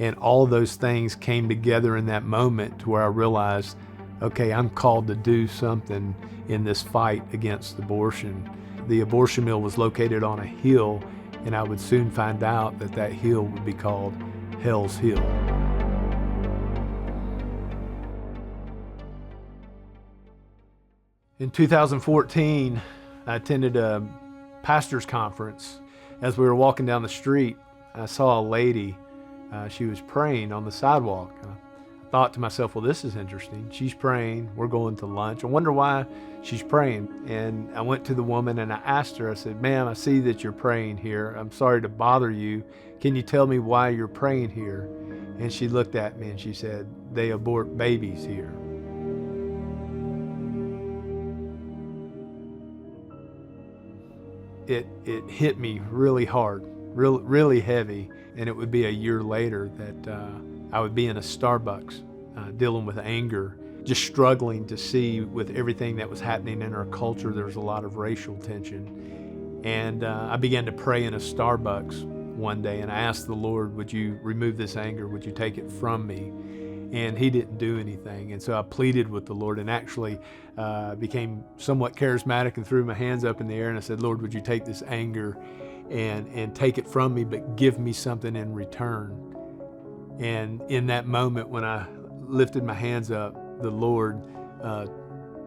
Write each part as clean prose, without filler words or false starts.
And all of those things came together in that moment to where I realized, okay, I'm called to do something in this fight against abortion. The abortion mill was located on a hill, and I would soon find out that that hill would be called Hell's Hill. In 2014, I attended a pastor's conference. As we were walking down the street, I saw a lady. She was praying on the sidewalk. I thought to myself, well, this is interesting. She's praying. We're going to lunch. I wonder why she's praying. And I went to the woman and I asked her, I said, ma'am, I see that you're praying here. I'm sorry to bother you. Can you tell me why you're praying here? And she looked at me and she said, they abort babies here. It hit me really hard, really heavy, and it would be a year later that I would be in a Starbucks dealing with anger, just struggling to see with everything that was happening in our culture. There was a lot of racial tension, and I began to pray in a Starbucks one day, and I asked the Lord, would you remove this anger? Would you take it from me? And he didn't do anything. And so I pleaded with the Lord and actually became somewhat charismatic and threw my hands up in the air and I said, Lord, would you take this anger and take it from me, but give me something in return. And in that moment when I lifted my hands up, the Lord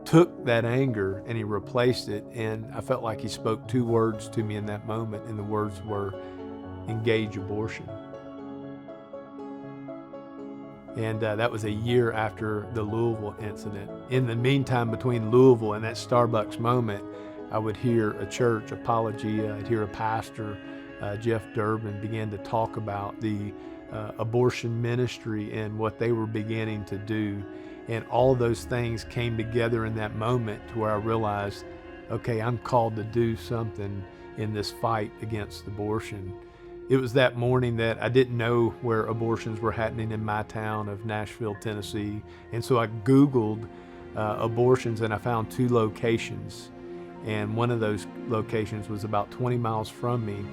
took that anger and he replaced it. And I felt like he spoke two words to me in that moment. And the words were, engage abortion. And that was a year after the Louisville incident. In the meantime, between Louisville and that Starbucks moment, I would hear a church, Apologia, I'd hear a pastor, Jeff Durbin, begin to talk about the abortion ministry and what they were beginning to do. And all those things came together in that moment to where I realized, okay, I'm called to do something in this fight against abortion. It was that morning that I didn't know where abortions were happening in my town of Nashville, Tennessee. And so I Googled abortions and I found two locations. And one of those locations was about 20 miles from me.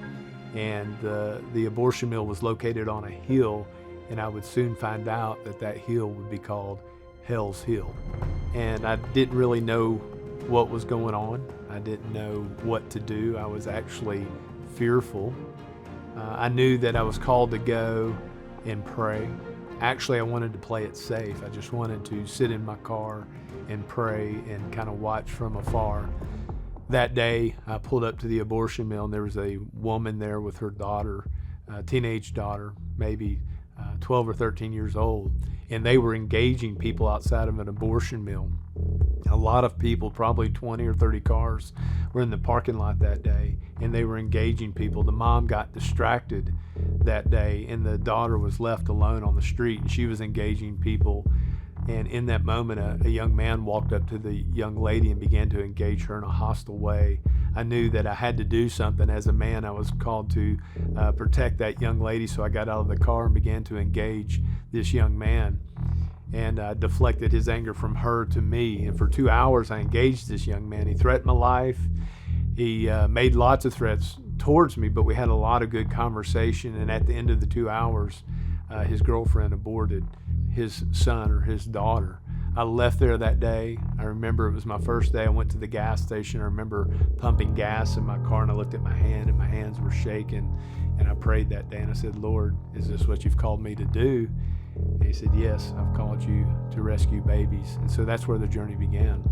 And the abortion mill was located on a hill. And I would soon find out that that hill would be called Hell's Hill. And I didn't really know what was going on. I didn't know what to do. I was actually fearful. I knew that I was called to go and pray. Actually, I wanted to play it safe. I just wanted to sit in my car and pray and kind of watch from afar. That day, I pulled up to the abortion mill and there was a woman there with her daughter, a teenage daughter, maybe 12 or 13 years old. And they were engaging people outside of an abortion mill. A lot of people, probably 20 or 30 cars, were in the parking lot that day, and they were engaging people. The mom got distracted that day, and the daughter was left alone on the street, and she was engaging people. And in that moment, a young man walked up to the young lady and began to engage her in a hostile way. I knew that I had to do something. As a man, I was called to protect that young lady, so I got out of the car and began to engage this young man. And I deflected his anger from her to me. And for 2 hours, I engaged this young man. He threatened my life. He made lots of threats towards me, but we had a lot of good conversation. And at the end of the 2 hours, his girlfriend aborted his son or his daughter. I left there that day. I remember it was my first day. I went to the gas station. I remember pumping gas in my car, and I looked at my hand, and my hands were shaking. And I prayed that day, and I said, Lord, is this what you've called me to do? And he said, yes, I've called you to rescue babies. And so that's where the journey began.